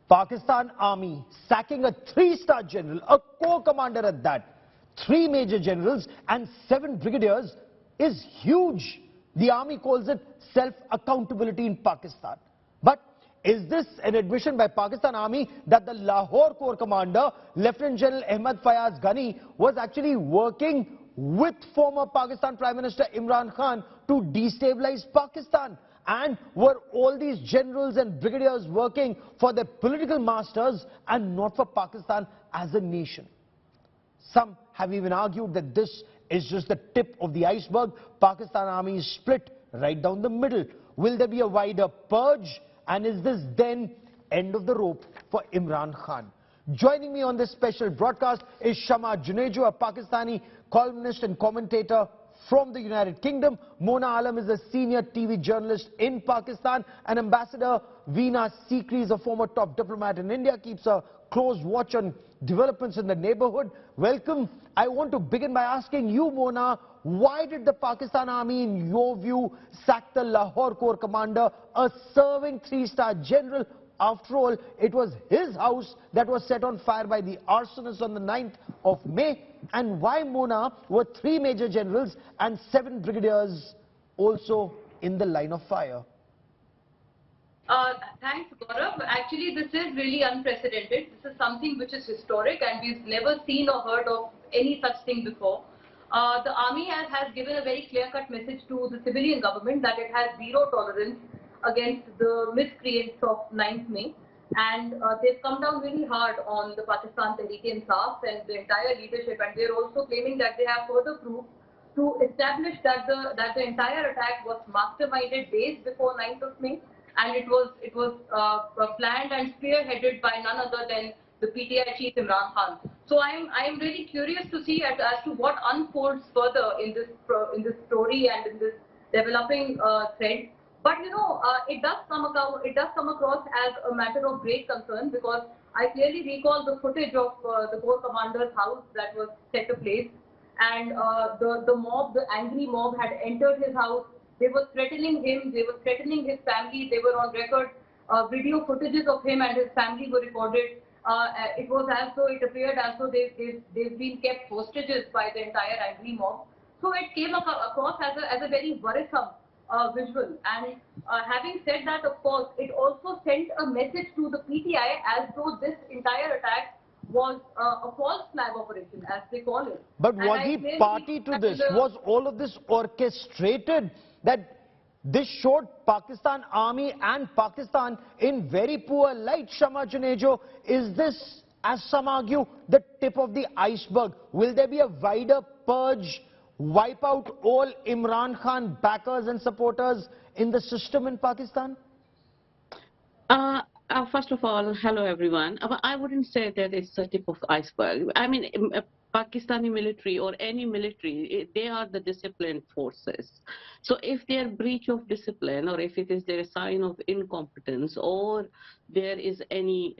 Pakistan Army sacking a 3-star general, a corps commander at that, 3 major generals and 7 brigadiers is huge. The army calls it self-accountability in Pakistan. But is this an admission by Pakistan Army that the Lahore Corps commander, Lieutenant General Ahmad Fayaz Ghani, was actually working with former Pakistan Prime Minister Imran Khan to destabilize Pakistan? And were all these generals and brigadiers working for their political masters and not for Pakistan as a nation? Some have even argued that this is just the tip of the iceberg. Pakistan Army is split right down the middle. Will there be a wider purge? And is this then end of the rope for Imran Khan? Joining me on this special broadcast is Shama Junejo, a Pakistani columnist and commentator from the United Kingdom. Mona Alam is a senior TV journalist in Pakistan. And Ambassador Veena Sikri is a former top diplomat in India, keeps a close watch on developments in the neighborhood. Welcome. I want to begin by asking you, Mona, why did the Pakistan Army, in your view, sack the Lahore Corps commander, a serving 3-star general? After all, it was his house that was set on fire by the arsonists on the 9th of May. And why, Mona, were 3 major generals and 7 brigadiers also in the line of fire? Thanks, Gaurav. Actually, this is really unprecedented. This is something which is historic and we've never seen or heard of any such thing before. The army has given a very clear-cut message to the civilian government that it has zero tolerance against the miscreants of 9th May. And they've come down really hard on the Pakistan Tehreek-e-Insaf and the entire leadership. And they're also claiming that they have further proof to establish that the entire attack was masterminded days before 9th of May. And it was planned and spearheaded by none other than the PTI chief Imran Khan. So I'm really curious to see as to what unfolds further in this story and in this developing thread. But you know, it does come across as a matter of great concern, because I clearly recall the footage of the corps commander's house that was set ablaze, and the angry mob had entered his house. They were threatening him, they were threatening his family, they were on record. Video footages of him and his family were recorded. It was as though, it appeared as though they've been kept hostages by the entire angry mob. So it came across as a very worrisome visual. And having said that, of course, it also sent a message to the PTI as though this entire attack was a false flag operation, as they call it. But was he party to this? Was all of this orchestrated? That this showed Pakistan Army and Pakistan in very poor light, Shama Junejo. Is this, as some argue, the tip of the iceberg? Will there be a wider purge, wipe out all Imran Khan backers and supporters in the system in Pakistan? First of all, hello everyone. I wouldn't say that it's the tip of the iceberg. I mean, Pakistani military or any military, they are the disciplined forces. So if their breach of discipline, or if it is their sign of incompetence, or there is any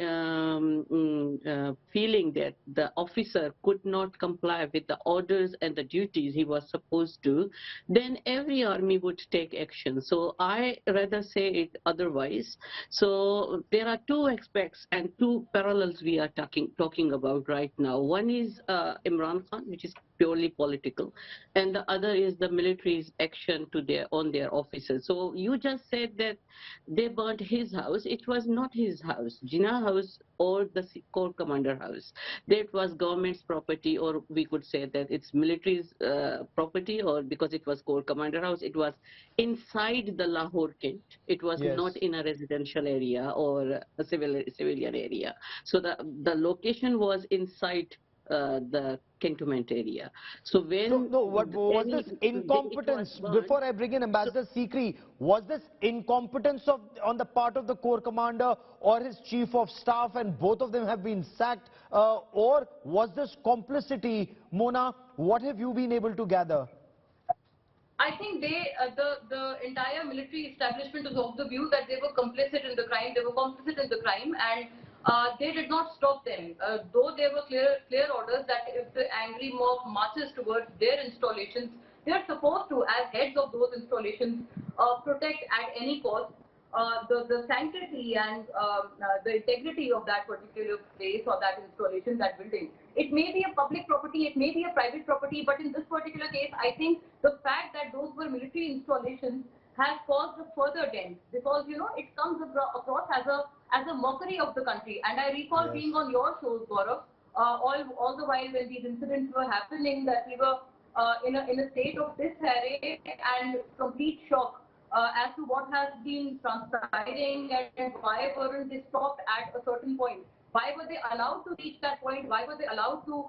feeling that the officer could not comply with the orders and the duties he was supposed to, then every army would take action. So I rather say it otherwise. So there are 2 aspects and 2 parallels we are talking about right now. One is Imran Khan, which is purely political, and the other is the military's action on their officers. So you just said that they burnt his house. It was not his house, Jinnah house or the corps commander house. That was government's property, or we could say that it's military's property, or because it was corps commander house, it was inside the Lahore Kent. It was not in a residential area or a civilian area. So the location was inside the cantonment area. So when what was this incompetence? Before I bring in Ambassador Sikri, was this incompetence on the part of the corps commander or his chief of staff, and both of them have been sacked, or was this complicity? Mona, what have you been able to gather? I think the entire military establishment is of the view that they were complicit in the crime. They were complicit in the crime, and they did not stop them. Though there were clear orders that if the angry mob marches towards their installations, they are supposed to, as heads of those installations, protect at any cost. the sanctity and the integrity of that particular place or that installation, that building. It may be a public property, it may be a private property, but in this particular case, I think the fact that those were military installations has caused a further dent, because it comes across as a mockery of the country. And I recall being on your shows, Gaurav, all the while when these incidents were happening, that we were in a state of disarray and complete shock as to what has been transpiring and why weren't they stopped at a certain point. Why were they allowed to reach that point? Why were they allowed to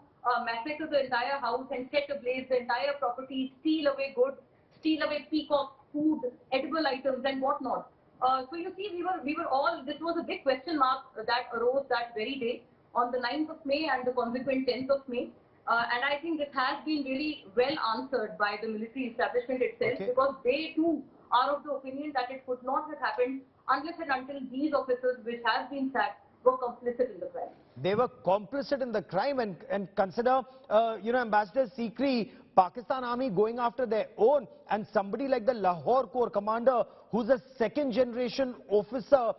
massacre the entire house and set ablaze the entire property, steal away goods, steal away peacocks, food, edible items, and whatnot? So you see, we were all. This was a big question mark that arose that very day on the 9th of May and the consequent 10th of May. And I think this has been really well answered by the military establishment itself, because they too are of the opinion that it could not have happened unless and until these officers, which have been sacked, were complicit in the crime. They were complicit in the crime, and consider, Ambassador Sikri, Pakistan Army going after their own, and somebody like the Lahore Corps commander, who's a second generation officer.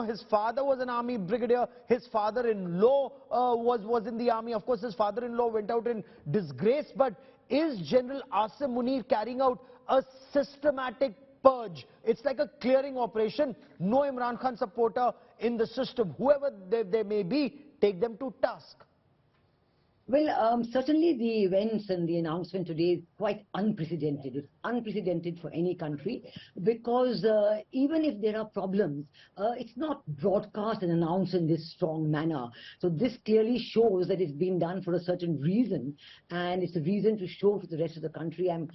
His father was an army brigadier, his father-in-law was in the army. Of course, his father-in-law went out in disgrace, but is General Asim Munir carrying out a systematic purge? It's like a clearing operation. No Imran Khan supporter in the system. Whoever they may be, take them to task. Well, certainly the events and the announcement today is quite unprecedented. It's unprecedented for any country, because even if there are problems, it's not broadcast and announced in this strong manner. So this clearly shows that it's been done for a certain reason, and it's a reason to show to the rest of the country. I'm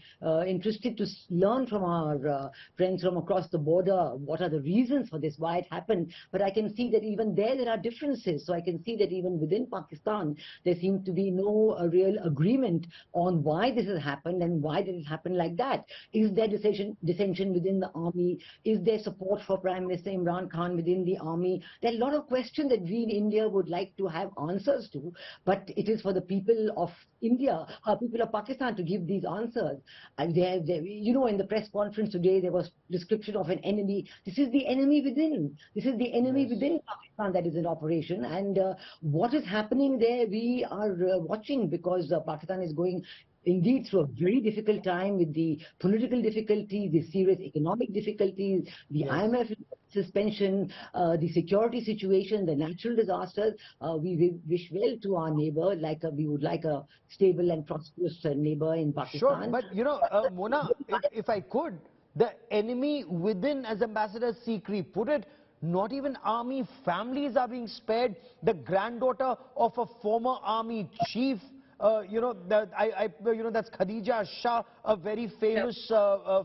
interested to learn from our friends from across the border what are the reasons for this, why it happened. But I can see that even there are differences. So I can see that even within Pakistan, there seems to be no real agreement on why this has happened and why did it happen like that. Is there dissension within the army? Is there support for Prime Minister Imran Khan within the army? There are a lot of questions that we in India would like to have answers to, but it is for the people of India, people of Pakistan, to give these answers. And in the press conference today, there was description of an enemy. This is the enemy within. This is the enemy within Pakistan that is in operation. And what is happening there, we are watching, because Pakistan is going indeed through a very difficult time with the political difficulties, the serious economic difficulties, the IMF suspension, the security situation, the natural disasters. We wish well to our neighbor, we would like a stable and prosperous neighbor in Pakistan. Sure, but Mona, if I could, the enemy within, as Ambassador Sikri put it, not even army families are being spared. The granddaughter of a former army chief, that's Khadija Shah, a very famous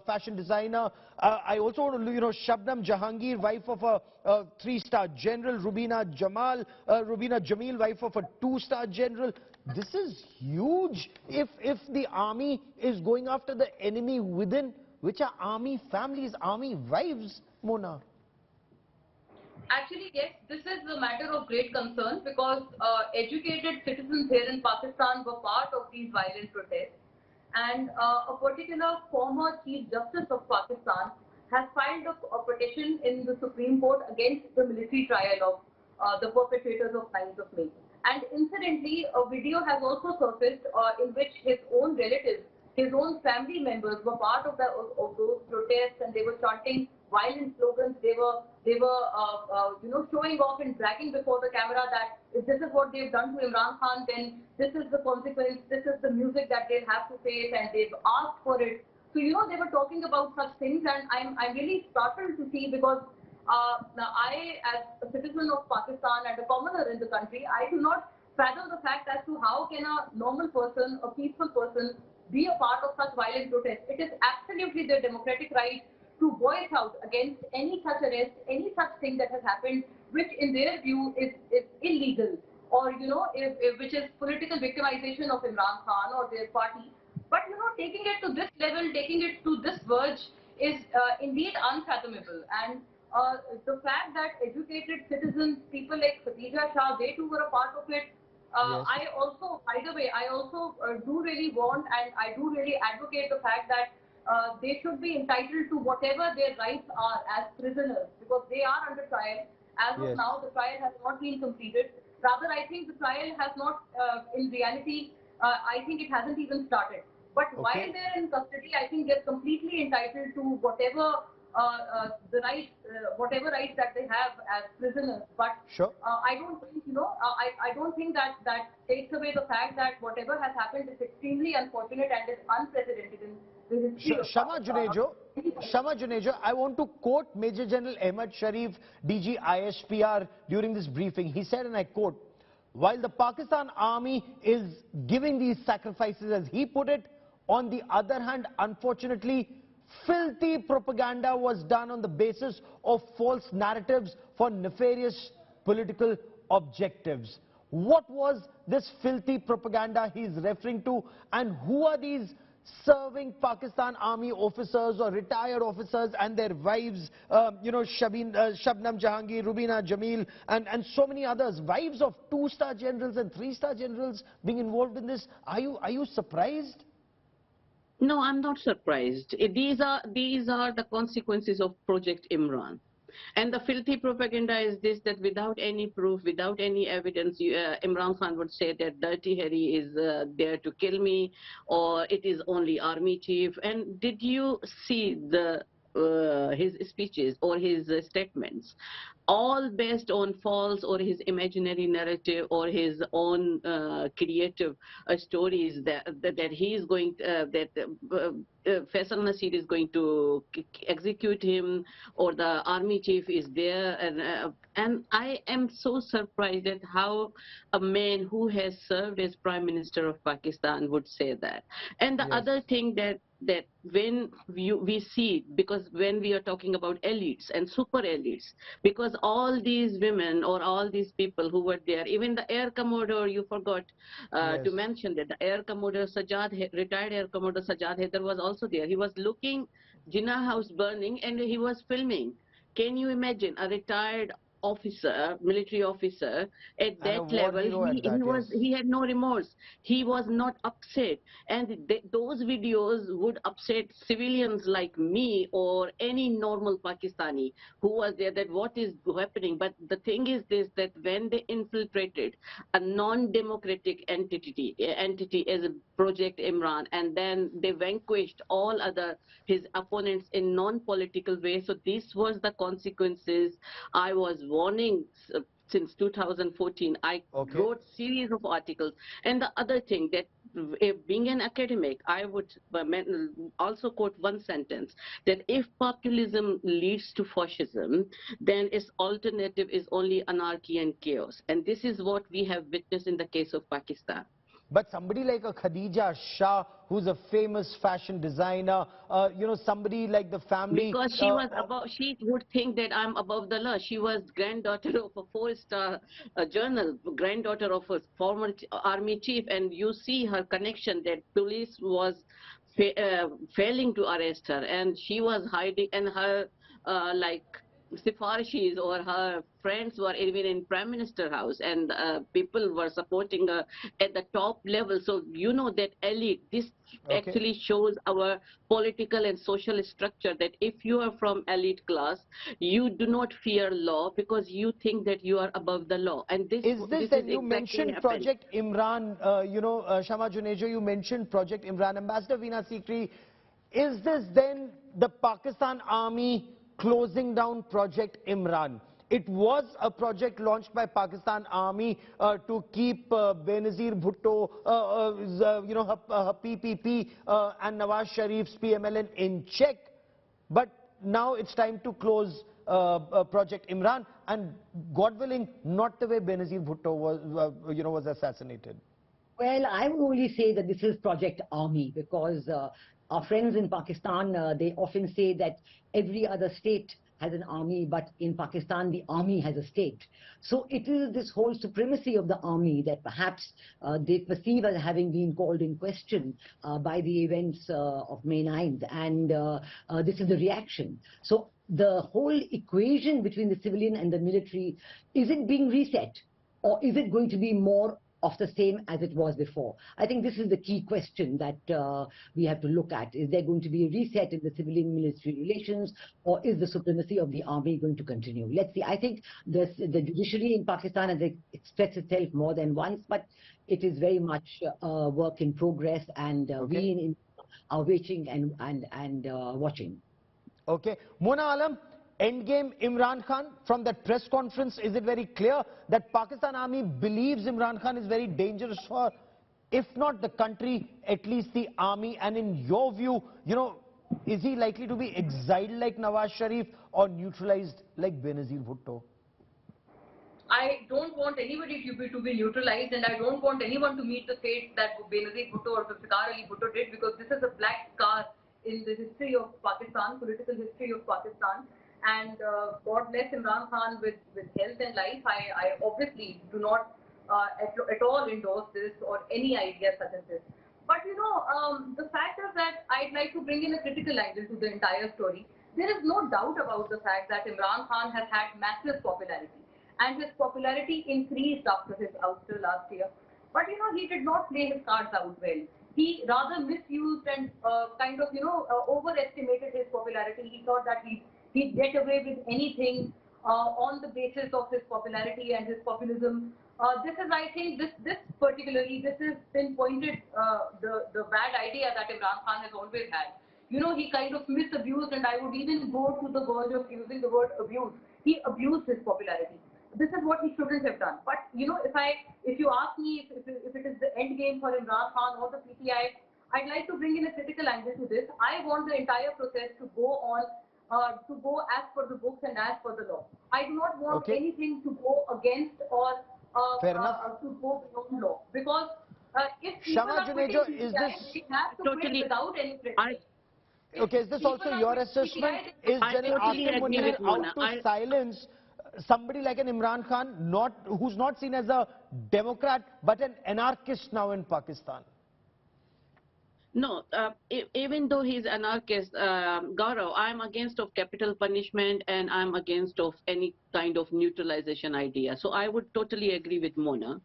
fashion designer. I also want to, Shabnam Jahangir, wife of a 3-star general. Rubina Jamil, wife of a 2-star general. This is huge. If the army is going after the enemy within, which are army families, army wives, Mona. Actually, yes, this is a matter of great concern, because educated citizens here in Pakistan were part of these violent protests. And a particular former Chief Justice of Pakistan has filed a petition in the Supreme Court against the military trial of the perpetrators of 9th of May. And incidentally, a video has also surfaced in which his own relatives, his own family members were part of those protests, and they were chanting violent slogans. They were showing off and bragging before the camera that if this is what they've done to Imran Khan, then this is the consequence, this is the music that they'll have to face, and they've asked for it. So, they were talking about such things, and I'm really startled to see, because now I, as a citizen of Pakistan and a commoner in the country, I do not fathom the fact as to how can a normal person, a peaceful person, be a part of such violent protests. It is absolutely their democratic right to voice out against any such arrest, any such thing that has happened, which in their view is illegal, or which is political victimization of Imran Khan or their party. But taking it to this level, taking it to this verge is indeed unfathomable. And the fact that educated citizens, people like Khadija Shah, they too were a part of it. I also, by the way, I also do really want, and I do really advocate the fact that they should be entitled to whatever their rights are as prisoners, because they are under trial. As of Yes. now, the trial has not been completed. Rather, I think the trial has not, in reality, I think it hasn't even started. But while they're in custody, I think they're completely entitled to whatever the rights, whatever rights that they have as prisoners. But Sure. I don't think, I don't think that takes away the fact that whatever has happened is extremely unfortunate and is unprecedented in the history of Shama Pakistan. Junejo, Shama Junejo, I want to quote Major General Ahmad Sharif, DG ISPR, during this briefing. He said, and I quote, "While the Pakistan army is giving these sacrifices, as he put it, on the other hand, unfortunately, filthy propaganda was done on the basis of false narratives for nefarious political objectives." What was this filthy propaganda he's referring to, and who are these serving Pakistan army officers or retired officers and their wives, Shabnam Jahangir, Rubina Jamil, and so many others, wives of 2-star generals and 3-star generals being involved in this? Are you surprised? No, I'm not surprised. These are the consequences of Project Imran. And the filthy propaganda is this, that without any proof, without any evidence, Imran Khan would say that Dirty Harry is there to kill me, or it is only army chief. And did you see his speeches or his statements? All based on false or his imaginary narrative or his own creative stories that he is going Faisal Nasir is going to execute him, or the army chief is there, and I am so surprised at how a man who has served as Prime Minister of Pakistan would say that. And the Yes. other thing that when we see, because when we are talking about elites and super elites, because all these women or all these people who were there, even the Air Commodore, you forgot to Yes. mention that the Air Commodore retired Air Commodore Sajjad Haider was also there. He was looking Jinnah House burning and he was filming. Can you imagine a retired officer, military officer, at And a that war level? hero at that, yes. He had no remorse. He was not upset, and those videos would upset civilians like me or any normal Pakistani who was there, that what is happening. But the thing is this, that when they infiltrated a non-democratic entity as a Project Imran, and then they vanquished all other his opponents in non-political ways. So this was the consequences. I was warning since 2014. I Okay. wrote series of articles. And the other thing, that being an academic, I would also quote one sentence, that if populism leads to fascism, then its alternative is only anarchy and chaos. And this is what we have witnessed in the case of Pakistan. But somebody like a Khadija Shah, who's a famous fashion designer, somebody like the family... Because she was she would think that I'm above the law. She was granddaughter of a 4-star general, granddaughter of a former army chief, and you see her connection, that police was failing to arrest her, and she was hiding, and her Sifarishis or her friends were even in Prime Minister house, and people were supporting her at the top level. So you know that elite, this actually shows our political and social structure, that if you are from elite class, you do not fear law because you think that you are above the law. And this Is this, then you exactly mentioned happened. Project Imran, Shama Junejo, you mentioned Project Imran. Ambassador Veena Sikri, is this then the Pakistan Army closing down Project Imran? It was a project launched by Pakistan Army to keep Benazir Bhutto, her PPP and Nawaz Sharif's PMLN in check. But now it's time to close Project Imran, and God willing, not the way Benazir Bhutto was assassinated. Well, I would only say that this is Project Army, because our friends in Pakistan, they often say that every other state has an army, but in Pakistan, the army has a state. So it is this whole supremacy of the army that perhaps they perceive as having been called in question by the events of May 9th. And this is the reaction. So the whole equation between the civilian and the military, is it being reset? Or is it going to be more of the same as it was before? I think this is the key question that we have to look at. Is there going to be a reset in the civilian-military relations, or is the supremacy of the army going to continue? Let's see. I think the judiciary in Pakistan has expressed itself more than once, but it is very much a work in progress, and we are waiting and watching. Okay. Mona Alam, endgame Imran Khan, from that press conference, is it very clear that Pakistan army believes Imran Khan is very dangerous for, if not the country, at least the army? And in your view, you know, is he likely to be exiled like Nawaz Sharif or neutralized like Benazir Bhutto? I don't want anybody to be neutralized, and I don't want anyone to meet the fate that Benazir Bhutto or Zulfikar Ali Bhutto did, because this is a black scar in the history of Pakistan, political history of Pakistan. And God bless Imran Khan with health and life. I obviously do not at all endorse this or any idea such as this. But you know, the fact is that I'd like to bring in a critical angle to the entire story. There is no doubt about the fact that Imran Khan has had massive popularity, and his popularity increased after his ouster last year. But you know, he did not play his cards out well. He rather misused and kind of, you know, overestimated his popularity. He thought that he'd get away with anything on the basis of his popularity and his populism. This is, I think, this particularly, this is pinpointed the bad idea that Imran Khan has always had. You know, he kind of misused, and I would even go to the verge of using the word abuse. He abused his popularity. This is what he shouldn't have done. But you know, if you ask me if it is the end game for Imran Khan or the PTI, I'd like to bring in a critical angle to this. I want the entire process to go on, to go as per the books and as per the law. I do not want anything to go against or Fair enough. to go beyond law, because if people Shama are quitting Junejo, PTI, is this they have to quit without any prejudice. okay? Is this also your assessment? Is General Asif Munir out to silence somebody like an Imran Khan, who's not seen as a Democrat but an anarchist now in Pakistan? No, even though he's anarchist, Gaurav, I'm against of capital punishment, and I'm against of any kind of neutralization idea. So I would totally agree with Mona.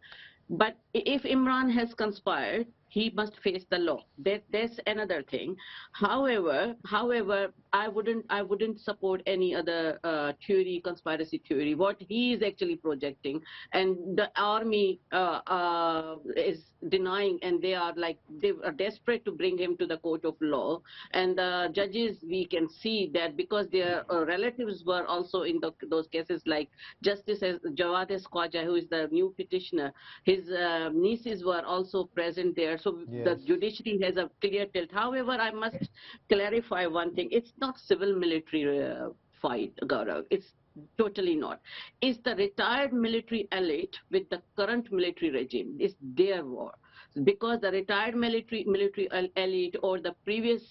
But if Imran has conspired, he must face the law. That's another thing. However, I wouldn't support any other conspiracy theory. What he is actually projecting, and the army is denying, and they are desperate to bring him to the court of law. And the judges, we can see that because their relatives were also in those cases, like Justice Jawad Khwaja, who is the new petitioner. His nieces were also present there. So the judiciary has a clear tilt. However, I must clarify one thing. It's not civil-military fight, Gaurav. It's totally not. It's the retired military elite with the current military regime. It's their war. Because the retired military elite or the previous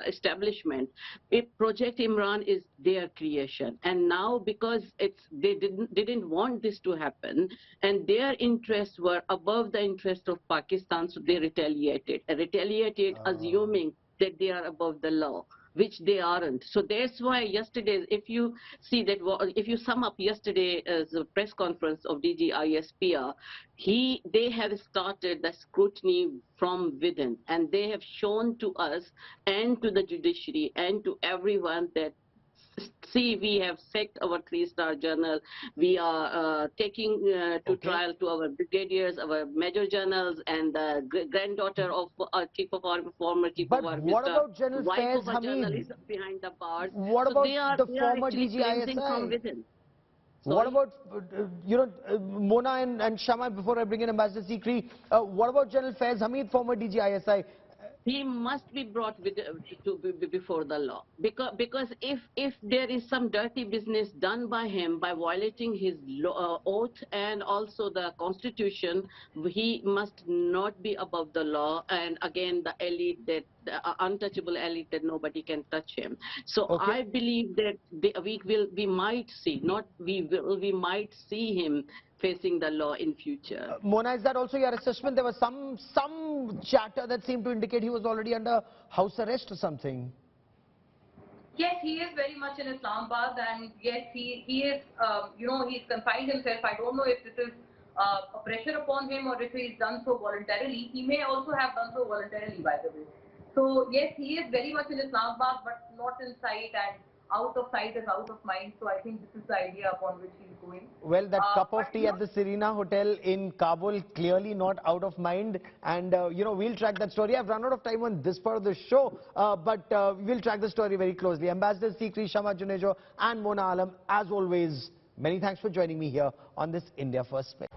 establishment, Project Imran is their creation, and now because they didn't want this to happen, and their interests were above the interest of Pakistan, so they retaliated, assuming that they are above the law, which they aren't. So that's why yesterday, if you see that, if you sum up yesterday's press conference of DG ISPR, they have started the scrutiny from within, and they have shown to us and to the judiciary and to everyone that, see, we have sacked our 3-star general. We are taking to trial to our brigadiers, our major generals, and the granddaughter of our former chief of army. But what about General wife Faiz of a journalist Hamid? Behind the bars. What So about the they are former actually cleansing from DGISI? within. What about, Mona and Shama, before I bring in Ambassador Sikri, what about General Faiz Hamid, former DGISI? He must be brought before the law, because if there is some dirty business done by him by violating his oath and also the constitution, he must not be above the law. And again, the elite, that the untouchable elite, that nobody can touch him. So I believe that we might see him facing the law in future. Mona, is that also your assessment? There was some chatter that seemed to indicate he was already under house arrest or something. Yes, he is very much in Islamabad, and yes, he is, he's confined himself. I don't know if this is a pressure upon him, or if he's done so voluntarily. He may also have done so voluntarily, by the way. So yes, he is very much in Islamabad, but not in sight, and out of sight is out of mind. So I think this is the idea upon which he's going. Well, that cup of But, tea at the Serena Hotel in Kabul, clearly not out of mind. And, we'll track that story. I've run out of time on this part of the show, but we'll track the story very closely. Ambassador Sikri Shama Junejo and Mona Alam, as always, many thanks for joining me here on this India First Spin.